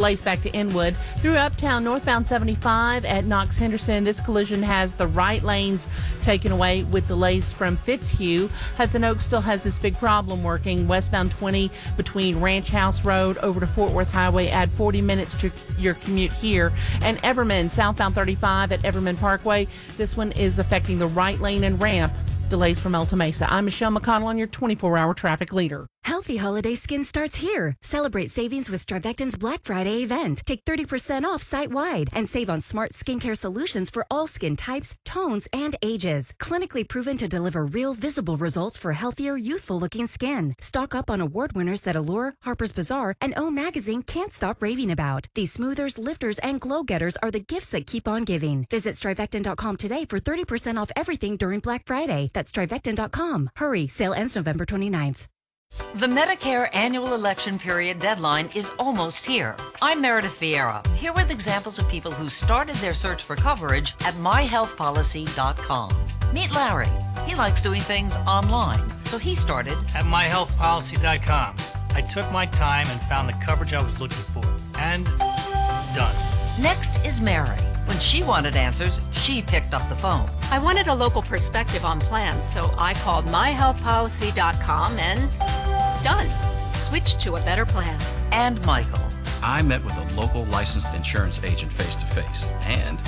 Lace back to Inwood through Uptown northbound 75 at Knox Henderson. This collision has the right lanes taken away with delays from Fitzhugh. Hudson Oaks still has this big problem working. Westbound 20 between Ranch House Road over to Fort Worth Highway. Add 40 minutes to your commute here. And Everman southbound 35 at Everman Parkway. This one is affecting the right lane and ramp. Delays from Alta Mesa. I'm Michelle McConnell on your 24-hour traffic leader. Healthy holiday skin starts here. Celebrate savings with Strivectin's Black Friday event. Take 30% off site-wide and save on smart skincare solutions for all skin types, tones, and ages. Clinically proven to deliver real visible results for healthier, youthful-looking skin. Stock up on award winners that Allure, Harper's Bazaar, and O Magazine can't stop raving about. These smoothers, lifters, and glow getters are the gifts that keep on giving. Visit Strivectin.com today for 30% off everything during Black Friday. That's Strivectin.com. Hurry, sale ends November 29th. The Medicare annual election period deadline is almost here. I'm Meredith Vieira, here with examples of people who started their search for coverage at myhealthpolicy.com. Meet Larry. He likes doing things online, so he started at myhealthpolicy.com. I took my time and found the coverage I was looking for. And done. Next is Mary. When she wanted answers, she picked up the phone. I wanted a local perspective on plans, so I called myhealthpolicy.com and done. Switched to a better plan. And Michael. I met with a local licensed insurance agent face-to-face and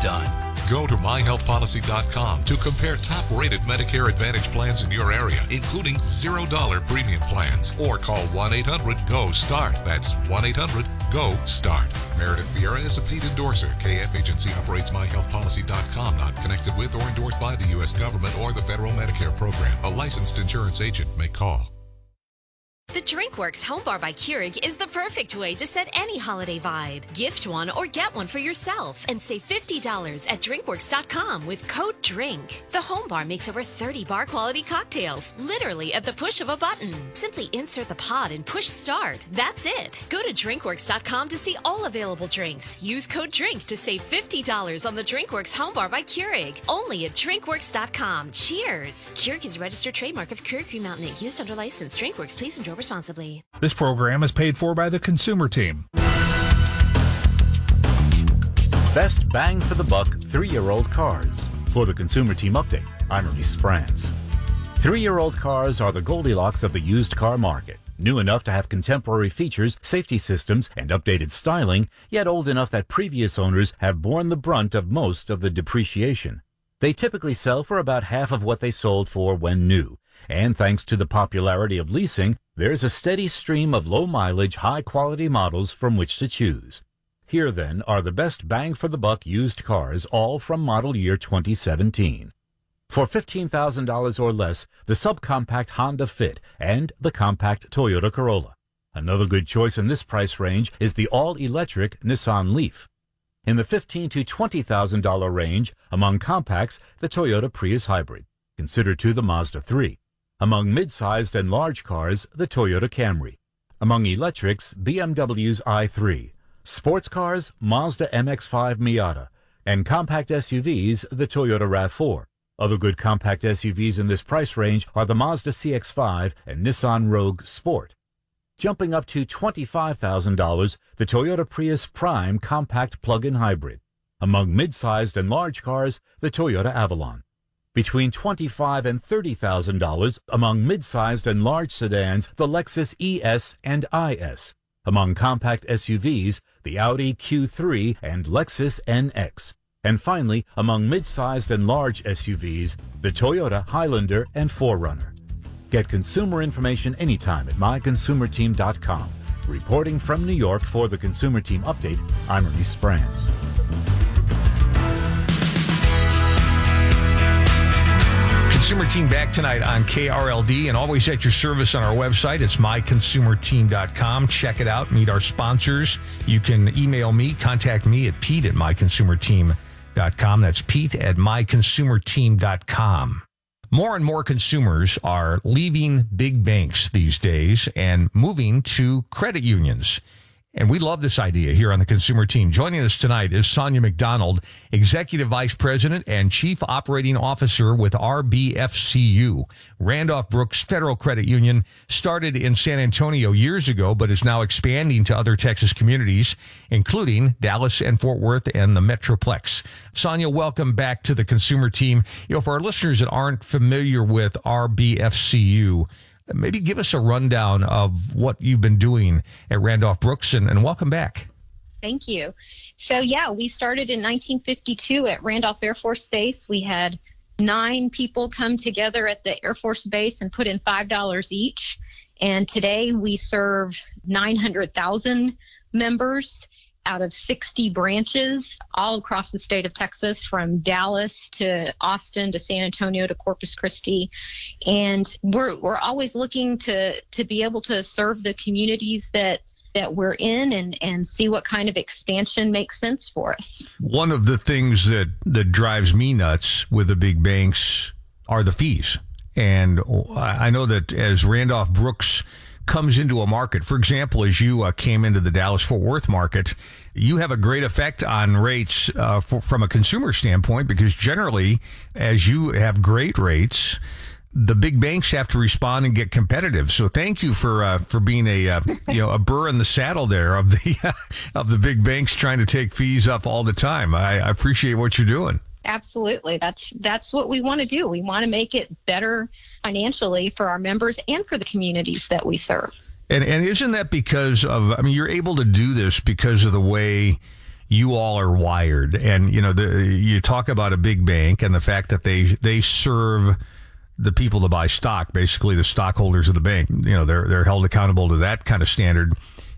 done. Go to myhealthpolicy.com to compare top-rated Medicare Advantage plans in your area, including $0 premium plans. Or call 1-800-GO-START. That's 1-800-GO-START. Meredith Vieira is a paid endorser. KF Agency operates myhealthpolicy.com, not connected with or endorsed by the U.S. government or the federal Medicare program. A licensed insurance agent may call. The DrinkWorks Home Bar by Keurig is the perfect way to set any holiday vibe. Gift one or get one for yourself and save $50 at drinkworks.com with code DRINK. The Home Bar makes over 30 bar quality cocktails, literally at the push of a button. Simply insert the pod and push start. That's it. Go to drinkworks.com to see all available drinks. Use code DRINK to save $50 on the DrinkWorks Home Bar by Keurig. Only at drinkworks.com. Cheers. Keurig is a registered trademark of Keurig Green Mountain. Used under license. DrinkWorks, please enjoy responsibly. This program is paid for by the Consumer Team. Best bang for the buck 3-year-old cars. For the Consumer Team update, I'm Ernie Sprantz. 3-year-old cars are the Goldilocks of the used car market. New enough to have contemporary features, safety systems, and updated styling, yet old enough that previous owners have borne the brunt of most of the depreciation. They typically sell for about half of what they sold for when new. And thanks to the popularity of leasing, there's a steady stream of low-mileage, high-quality models from which to choose. Here, then, are the best bang-for-the-buck used cars, all from model year 2017. For $15,000 or less, the subcompact Honda Fit and the compact Toyota Corolla. Another good choice in this price range is the all-electric Nissan Leaf. In the $15,000 to $20,000 range, among compacts, the Toyota Prius Hybrid. Consider too the Mazda 3. Among mid-sized and large cars, the Toyota Camry. Among electrics, BMW's i3. Sports cars, Mazda MX-5 Miata. And compact SUVs, the Toyota RAV4. Other good compact SUVs in this price range are the Mazda CX-5 and Nissan Rogue Sport. Jumping up to $25,000, the Toyota Prius Prime Compact Plug-in Hybrid. Among mid-sized and large cars, the Toyota Avalon. Between $25,000 and $30,000 among mid-sized and large sedans, the Lexus ES and IS. Among compact SUVs, the Audi Q3 and Lexus NX. And finally, among mid-sized and large SUVs, the Toyota Highlander and 4Runner. Get consumer information anytime at myconsumerteam.com. Reporting from New York for the Consumer Team Update, I'm Ernie Sprantz. Consumer Team back tonight on KRLD and always at your service on our website. It's myconsumerteam.com. Check it out. Meet our sponsors. You can email me, contact me at pete@myconsumerteam.com. That's pete@myconsumerteam.com. More and more consumers are leaving big banks these days and moving to credit unions. And we love this idea here on the Consumer Team. Joining us tonight is Sonia McDonald, Executive Vice President and Chief Operating Officer with RBFCU. Randolph Brooks Federal Credit Union started in San Antonio years ago, but is now expanding to other Texas communities, including Dallas and Fort Worth and the metroplex. Sonia, welcome back to the Consumer Team. For our listeners that aren't familiar with RBFCU, maybe give us a rundown of what you've been doing at Randolph Brooks, and welcome back. Thank you. So, we started in 1952 at Randolph Air Force Base. We had 9 people come together at the Air Force Base and put in $5 each. And today we serve 900,000 members out of 60 branches all across the state of Texas, from Dallas to Austin to San Antonio to Corpus Christi. And we're always looking to be able to serve the communities that we're in and see what kind of expansion makes sense for us. One of the things that drives me nuts with the big banks are the fees. And I know that as Randolph Brooks comes into a market, for example, as you came into the Dallas-Fort Worth market, you have a great effect on rates from a consumer standpoint, because generally, as you have great rates, the big banks have to respond and get competitive. So thank you for being a burr in the saddle there of the big banks trying to take fees up all the time. I appreciate what you're doing. Absolutely. That's what we want to do. We want to make it better financially for our members and for the communities that we serve. And isn't that because of, you're able to do this because of the way you all are wired. And, you talk about a big bank and the fact that they serve the people to buy stock, basically the stockholders of the bank. They're held accountable to that kind of standard.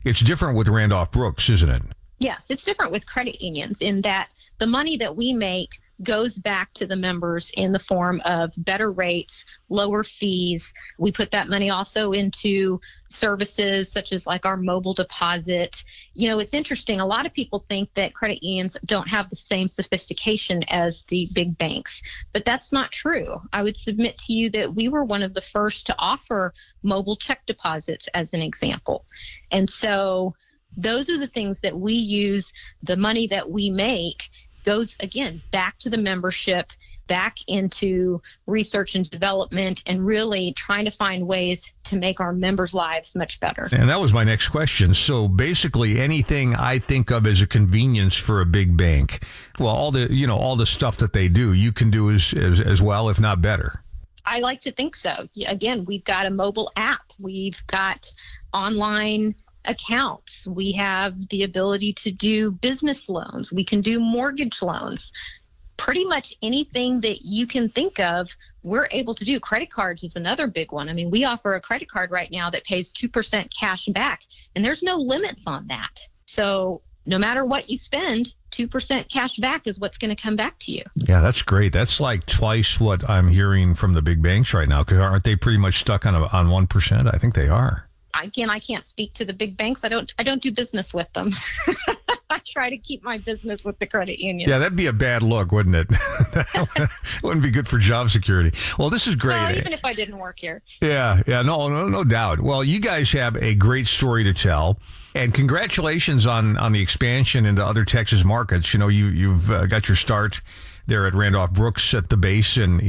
It's different with Randolph Brooks, isn't it? Yes, it's different with credit unions in that the money that we make goes back to the members in the form of better rates, lower fees. We put that money also into services such as like our mobile deposit. It's interesting. A lot of people think that credit unions don't have the same sophistication as the big banks, but that's not true. I would submit to you that we were one of the first to offer mobile check deposits as an example. And so those are the things that we use. The money that we make goes, again, back to the membership, back into research and development, and really trying to find ways to make our members' lives much better. And that was my next question. So basically anything I think of as a convenience for a big bank, well, all the stuff that they do, you can do as well, if not better. I like to think so. Again, we've got a mobile app. We've got online accounts. We have the ability to do business loans. We can do mortgage loans. Pretty much anything that you can think of, we're able to do. Credit cards is another big one. We offer a credit card right now that pays 2% cash back, and there's no limits on that. So no matter what you spend, 2% cash back is what's going to come back to you. Yeah, that's great. That's like twice what I'm hearing from the big banks right now, because aren't they pretty much stuck on 1%? I think they are. Again, I can't speak to the big banks. I don't do business with them. I try to keep my business with the credit union. Yeah, that'd be a bad look, wouldn't it? That wouldn't be good for job security. Well, this is great. Well, even if I didn't work here. Yeah, no doubt. Well, you guys have a great story to tell, and congratulations on the expansion into other Texas markets. You've got your start there at Randolph Brooks at the base in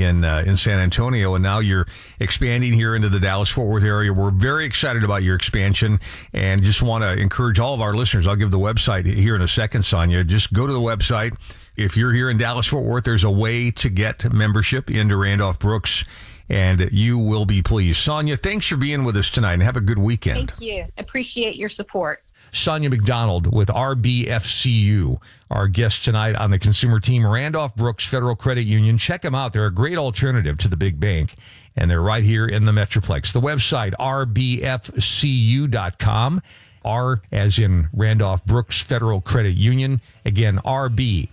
San Antonio, and now you're expanding here into the Dallas-Fort Worth area. We're very excited about your expansion, and just want to encourage all of our listeners. I'll give the website here in a second, Sonia. Just go to the website. If you're here in Dallas-Fort Worth, there's a way to get membership into Randolph Brooks, and you will be pleased. Sonia, thanks for being with us tonight, and have a good weekend. Thank you. Appreciate your support. Sonia McDonald with RBFCU, our guest tonight on the Consumer Team. Randolph Brooks Federal Credit Union. Check them out. They're a great alternative to the big bank, and they're right here in the metroplex. The website, rbfcu.com. R as in Randolph Brooks Federal Credit Union. Again, rbfcu.com.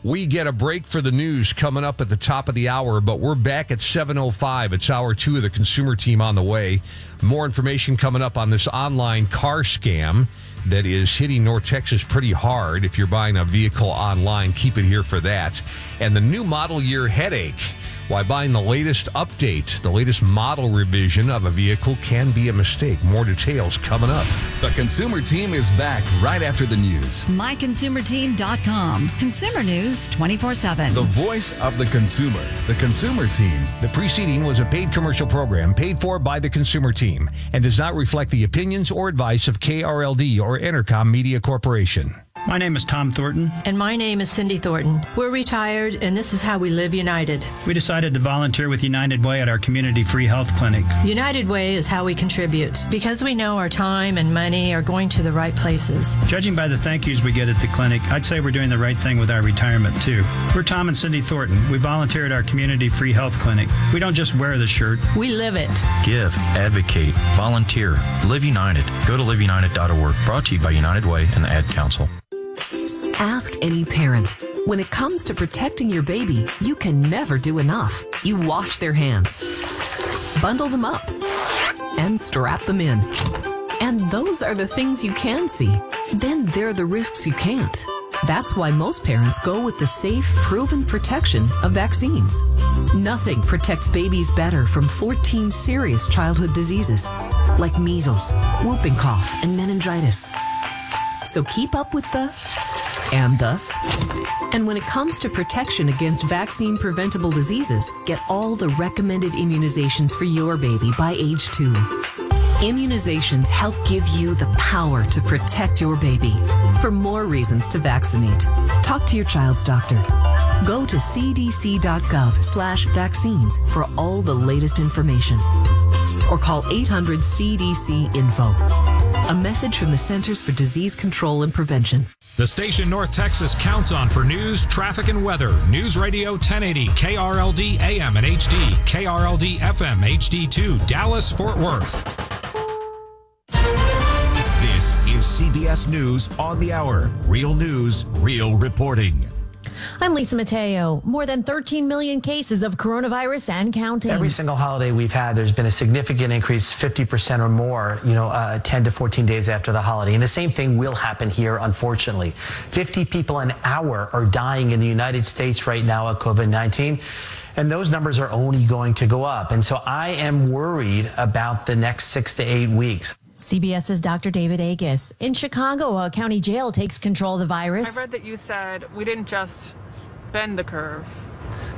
We get a break for the news coming up at the top of the hour, but we're back at 7:05. It's hour 2 of the Consumer Team on the way. More information coming up on this online car scam that is hitting North Texas pretty hard. If you're buying a vehicle online, keep it here for that. And the new model year headache. Why buying the latest update, the latest model revision of a vehicle can be a mistake. More details coming up. The Consumer Team is back right after the news. MyConsumerTeam.com. Consumer news 24/7. The voice of the consumer. The Consumer Team. The preceding was a paid commercial program paid for by the Consumer Team and does not reflect the opinions or advice of KRLD or Entercom Media Corporation. My name is Tom Thornton. And my name is Cindy Thornton. We're retired, and this is how we live united. We decided to volunteer with United Way at our community free health clinic. United Way is how we contribute, because we know our time and money are going to the right places. Judging by the thank yous we get at the clinic, I'd say we're doing the right thing with our retirement, too. We're Tom and Cindy Thornton. We volunteer at our community free health clinic. We don't just wear the shirt. We live it. Give, advocate, volunteer, Live United. Go to liveunited.org. Brought to you by United Way and the Ad Council. Ask any parent. When it comes to protecting your baby, you can never do enough. You wash their hands, bundle them up, and strap them in. And those are the things you can see. Then there are the risks you can't. That's why most parents go with the safe, proven protection of vaccines. Nothing protects babies better from 14 serious childhood diseases like measles, whooping cough, and meningitis. So keep up with and when it comes to protection against vaccine-preventable diseases, get all the recommended immunizations for your baby by age 2. Immunizations help give you the power to protect your baby. For more reasons to vaccinate, talk to your child's doctor. Go to cdc.gov/vaccines for all the latest information. Or call 800-CDC-INFO. A message from the Centers for Disease Control and Prevention. The station North Texas counts on for news, traffic, and weather. News Radio 1080, KRLD AM and HD, KRLD FM HD2, Dallas, Fort Worth. This is CBS News on the Hour. Real news, real reporting. I'm Lisa Mateo. More than 13 million cases of coronavirus and counting. Every single holiday we've had, there's been a significant increase, 50% or more, 10 to 14 days after the holiday. And the same thing will happen here, unfortunately. 50 people an hour are dying in the United States right now of COVID-19. And those numbers are only going to go up. And so I am worried about the next 6 to 8 weeks. CBS's Dr. David Agus. In Chicago, a county jail takes control of the virus. I read that you said we didn't just bend the curve.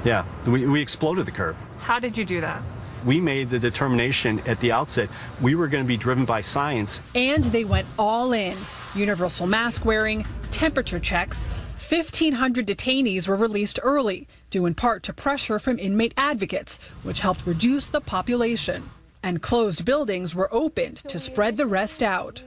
Yeah, we exploded the curve. How did you do that? We made the determination at the outset we were going to be driven by science. And they went all in. Universal mask wearing, temperature checks. 1,500 detainees were released early, due in part to pressure from inmate advocates, which helped reduce the population. And closed buildings were opened to spread the rest out.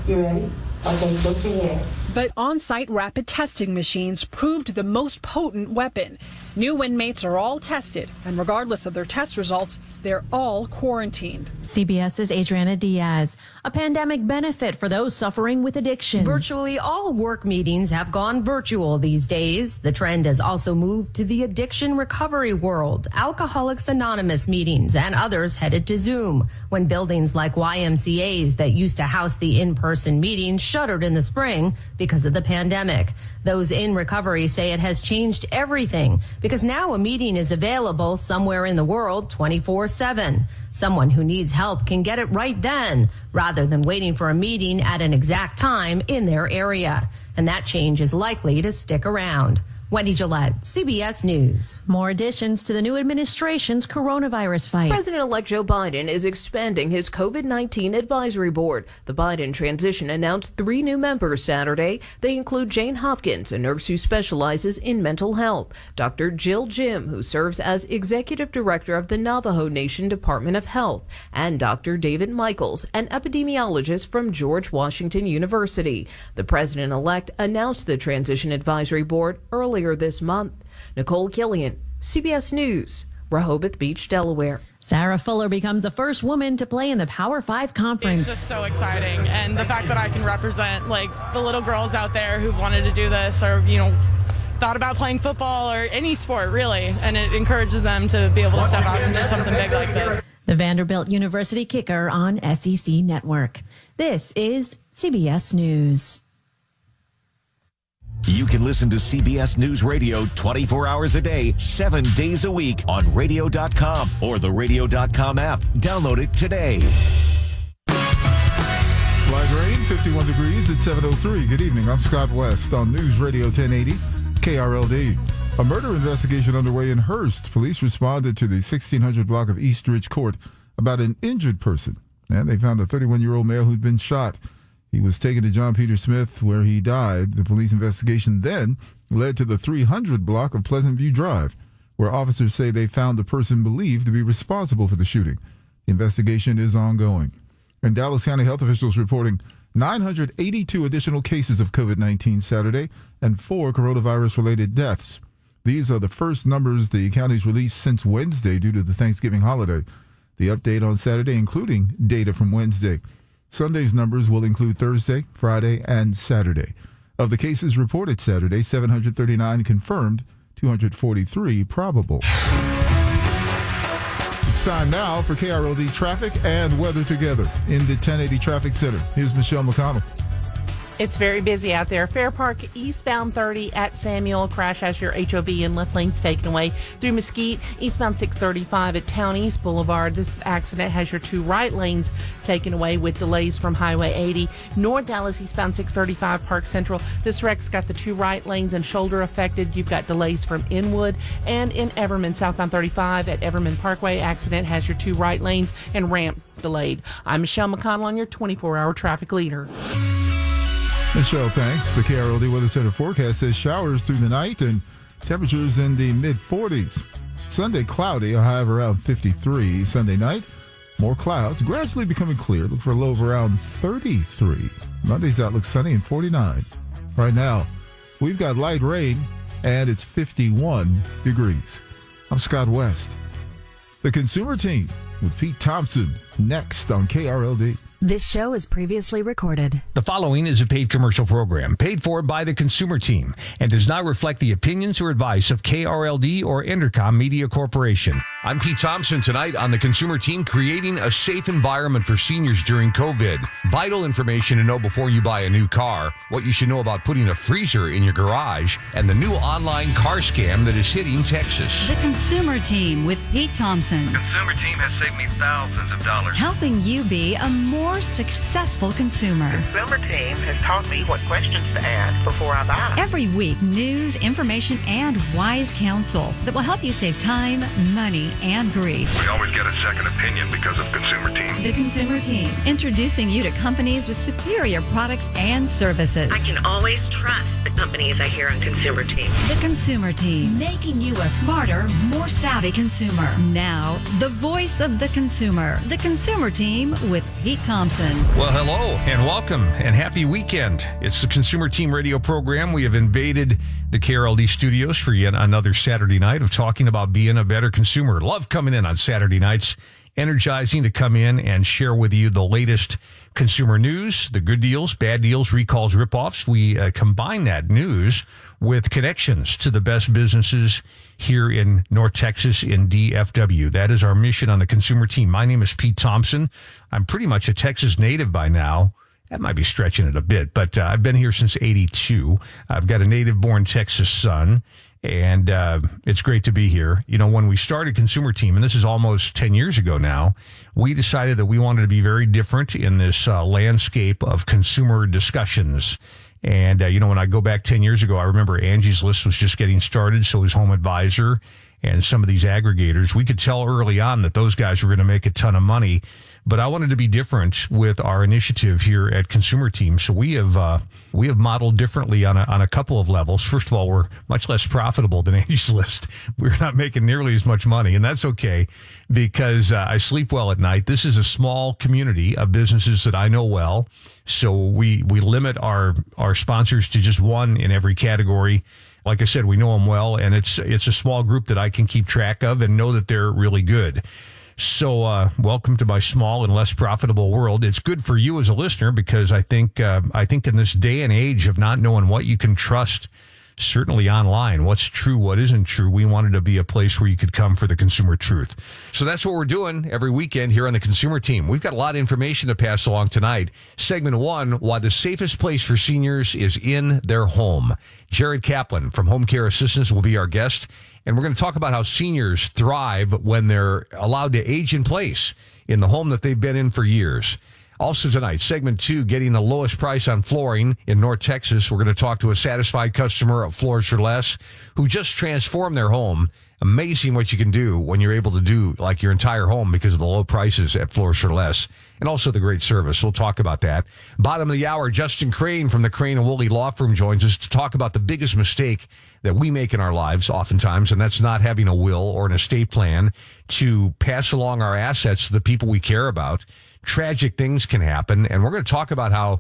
You ready? Okay, go to here. But on-site rapid testing machines proved the most potent weapon. New inmates are all tested, and regardless of their test results, they're all quarantined. CBS's Adriana Diaz. A pandemic benefit for those suffering with addiction. Virtually all work meetings have gone virtual these days. The trend has also moved to the addiction recovery world. Alcoholics Anonymous meetings and others headed to Zoom when buildings like YMCAs that used to house the in-person meetings shuttered in the spring because of the pandemic. Those in recovery say it has changed everything because now a meeting is available somewhere in the world 24/7. Someone who needs help can get it right then rather than waiting for a meeting at an exact time in their area. And that change is likely to stick around. Wendy Gillette, CBS News. More additions to the new administration's coronavirus fight. President-elect Joe Biden is expanding his COVID-19 advisory board. The Biden transition announced 3 new members Saturday. They include Jane Hopkins, a nurse who specializes in mental health, Dr. Jill Jim, who serves as executive director of the Navajo Nation Department of Health, and Dr. David Michaels, an epidemiologist from George Washington University. The president-elect announced the transition advisory board earlier this month. Nicole Killian, CBS News, Rehoboth Beach, Delaware. Sarah Fuller becomes the first woman to play in the Power 5 conference. It's just so exciting, and the fact that I can represent the little girls out there who wanted to do this or thought about playing football or any sport really, and it encourages them to be able to step out and do something big like this. The Vanderbilt University kicker on SEC Network. This is CBS News. You can listen to CBS News Radio 24 hours a day, 7 days a week on radio.com or the radio.com app. Download it today. Light rain, 51 degrees at 7:03. Good evening. I'm Scott West on News Radio 1080 KRLD. A murder investigation underway in Hearst. Police responded to the 1600 block of East Ridge Court about an injured person, and they found a 31-year-old male who'd been shot. He was taken to John Peter Smith, where he died. The police investigation then led to the 300 block of Pleasant View Drive, where officers say they found the person believed to be responsible for the shooting. The investigation is ongoing. And Dallas County health officials reporting 982 additional cases of COVID-19 Saturday and 4 coronavirus-related deaths. These are the first numbers the county's released since Wednesday due to the Thanksgiving holiday. The update on Saturday, including data from Wednesday. Sunday's numbers will include Thursday, Friday, and Saturday. Of the cases reported Saturday, 739 confirmed, 243 probable. It's time now for KRLD traffic and weather together in the 1080 Traffic Center. Here's Michelle McConnell. It's very busy out there. Fair Park eastbound 30 at Samuel. Crash has your HOV and left lanes taken away. Through Mesquite, eastbound 635 at Town East Boulevard. This accident has your 2 right lanes taken away with delays from Highway 80. North Dallas eastbound 635 Park Central. This wreck's got the 2 right lanes and shoulder affected. You've got delays from Inwood. And in Everman, southbound 35 at Everman Parkway. Accident has your 2 right lanes and ramp delayed. I'm Michelle McConnell on your 24-hour traffic leader. Michelle, thanks. The KRLD Weather Center forecast says showers through the night and temperatures in the mid-40s. Sunday, cloudy, a high of around 53. Sunday night, more clouds, gradually becoming clear. Look for a low of around 33. Monday's outlook sunny and 49. Right now, we've got light rain, and it's 51 degrees. I'm Scott West. The Consumer Team with Pete Thompson next on KRLD. This show is previously recorded. The following is a paid commercial program paid for by the Consumer Team and does not reflect the opinions or advice of KRLD or Entercom Media Corporation. I'm Pete Thompson tonight on the Consumer Team, creating a safe environment for seniors during COVID. Vital information to know before you buy a new car, what you should know about putting a freezer in your garage, and the new online car scam that is hitting Texas. The Consumer Team with Pete Thompson. Consumer Team has saved me thousands of dollars. Helping you be a more successful consumer. Consumer Team has taught me what questions to ask before I buy. Every week, news, information, and wise counsel that will help you save time, money, and grief. We always get a second opinion because of Consumer Team. The Consumer Team, introducing you to companies with superior products and services. I can always trust the companies I hear on Consumer Team. The Consumer Team, making you a smarter, more savvy consumer. Now, the voice of the consumer. The Consumer Team with Pete Thompson. Well, hello and welcome and happy weekend. It's the Consumer Team radio program. We have invaded the KRLD studios for yet another Saturday night of talking about being a better consumer. Love coming in on Saturday nights. Energizing to come in and share with you the latest consumer news, the good deals, bad deals, recalls, ripoffs. We combine that news with connections to the best businesses here in North Texas in DFW. That is our mission on the Consumer Team. My name is Pete Thompson. I'm pretty much a Texas native by now. That might be stretching it a bit, but I've been here since '82. I've got a native-born Texas son, and it's great to be here. You know, when we started Consumer Team, and this is almost 10 years ago now, we decided that we wanted to be very different in this landscape of consumer discussions. And, you know, when I go back 10 years ago, I remember Angie's List was just getting started, so was Home Advisor and some of these aggregators. We could tell early on that those guys were going to make a ton of money. But I wanted to be different with our initiative here at Consumer Team. So we have modeled differently on a couple of levels. First of all, we're much less profitable than Angie's List. We're not making nearly as much money, and that's okay because I sleep well at night. This is a small community of businesses that I know well. So we limit our sponsors to just one in every category. Like I said, we know them well, and it's a small group that I can keep track of and know that they're really good. So welcome to my small and less profitable world. It's good for you as a listener because I think in this day and age of not knowing what you can trust certainly online. What's true, what isn't true. We wanted to be a place where you could come for the consumer truth. So that's what we're doing every weekend here on the Consumer Team. We've got a lot of information to pass along tonight. Segment 1, why the safest place for seniors is in their home. Jared Kaplan from Home Care Assistance will be our guest. And we're going to talk about how seniors thrive when they're allowed to age in place in the home that they've been in for years. Also tonight, segment 2, getting the lowest price on flooring in North Texas. We're going to talk to a satisfied customer of Floors for Less who just transformed their home. Amazing what you can do when you're able to do like your entire home because of the low prices at Floors for Less and also the great service. We'll talk about that. Bottom of the hour, Justin Crane from the Crane and Woolley Law Firm joins us to talk about the biggest mistake that we make in our lives oftentimes, and that's not having a will or an estate plan to pass along our assets to the people we care about. Tragic things can happen, and we're going to talk about how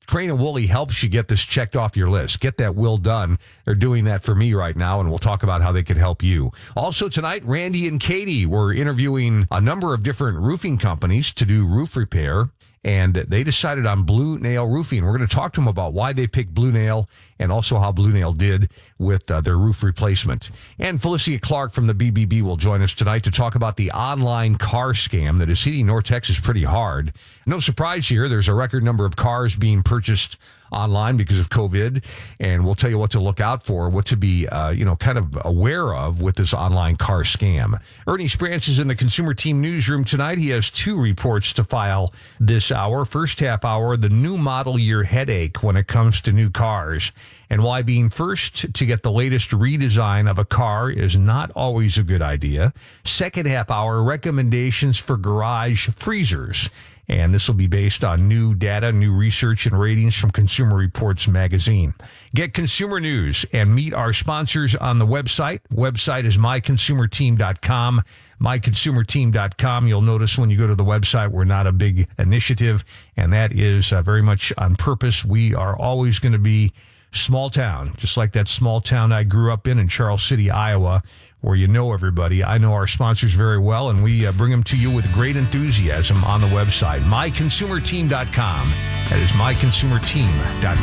Crane and Woolley helps you get this checked off your list. Get that will done. They're doing that for me right now, and we'll talk about how they could help you. Also tonight, Randy and Katie were interviewing a number of different roofing companies to do roof repair, and they decided on Blue Nail Roofing. We're going to talk to them about why they picked Blue Nail and also how Blue Nail did with their roof replacement. And Felicia Clark from the BBB will join us tonight to talk about the online car scam that is hitting North Texas pretty hard. No surprise here, there's a record number of cars being purchased online because of COVID, and we'll tell you what to look out for, what to be, kind of aware of with this online car scam. Ernie Sprance is in the Consumer Team newsroom tonight. He has 2 reports to file this hour. First half hour, the new model year headache when it comes to new cars, and why being first to get the latest redesign of a car is not always a good idea. Second half hour, recommendations for garage freezers. And this will be based on new data, new research, and ratings from Consumer Reports magazine. Get consumer news and meet our sponsors on the website. Website is myconsumerteam.com. myconsumerteam.com. You'll notice when you go to the website, we're not a big initiative, and that is very much on purpose. We are always going to be small town, just like that small town I grew up in Charles City, Iowa, where you know everybody. I know our sponsors very well, and we bring them to you with great enthusiasm on the website, myconsumerteam.com. That is myconsumerteam.com.